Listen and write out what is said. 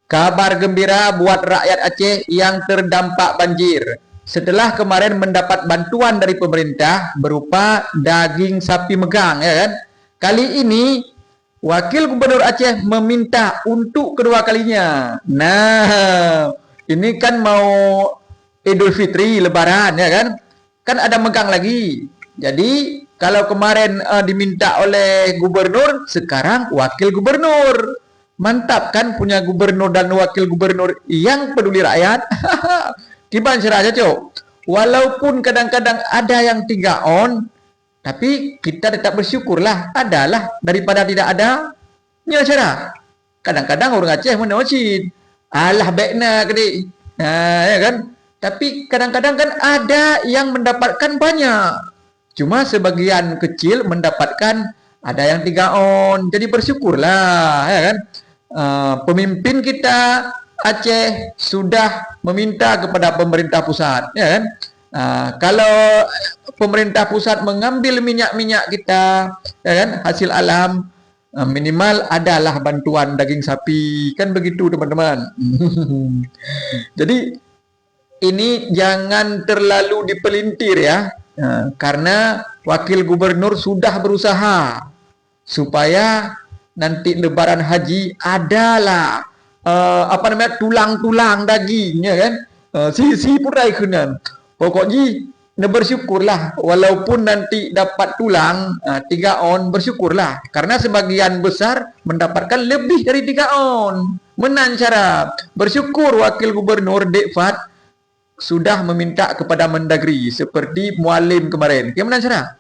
Kabar gembira buat rakyat Aceh yang terdampak banjir. Setelah kemarin mendapat bantuan dari pemerintah berupa daging sapi megang, ya kan? Kali ini Wakil Gubernur Aceh meminta untuk kedua kalinya. Nah, ini kan mau Idul Fitri, Lebaran, ya kan? Kan ada megang lagi. Jadi kalau kemarin diminta oleh gubernur, sekarang wakil gubernur. Mantap kan punya gubernur dan wakil gubernur yang peduli rakyat. Gimana caranya, Cok? Walaupun kadang-kadang ada yang 3 on, tapi kita tetap bersyukurlah. Adalah daripada tidak ada. Ya cara. Kadang-kadang orang Aceh menocin. Alah baiknya gede. Nah, ya kan? Tapi kadang-kadang kan ada yang mendapatkan banyak. Cuma sebagian kecil mendapatkan ada yang 3 on. Jadi bersyukurlah, ya kan? Pemimpin kita Aceh sudah meminta kepada pemerintah pusat, ya kan? Kalau pemerintah pusat mengambil minyak-minyak kita, ya kan, hasil alam, minimal adalah bantuan daging sapi, kan begitu teman-teman. Jadi ini jangan terlalu dipelintir ya, karena wakil gubernur sudah berusaha supaya nanti lebaran haji adalah tulang-tulang dagingnya kan, si purai kenan. Pokoknya bersyukurlah walaupun nanti dapat tulang 3 on, bersyukurlah karena sebagian besar mendapatkan lebih dari 3 on. Menang cara bersyukur wakil gubernur Dekfat sudah meminta kepada Mendagri seperti Mualim kemarin. Gimana cara?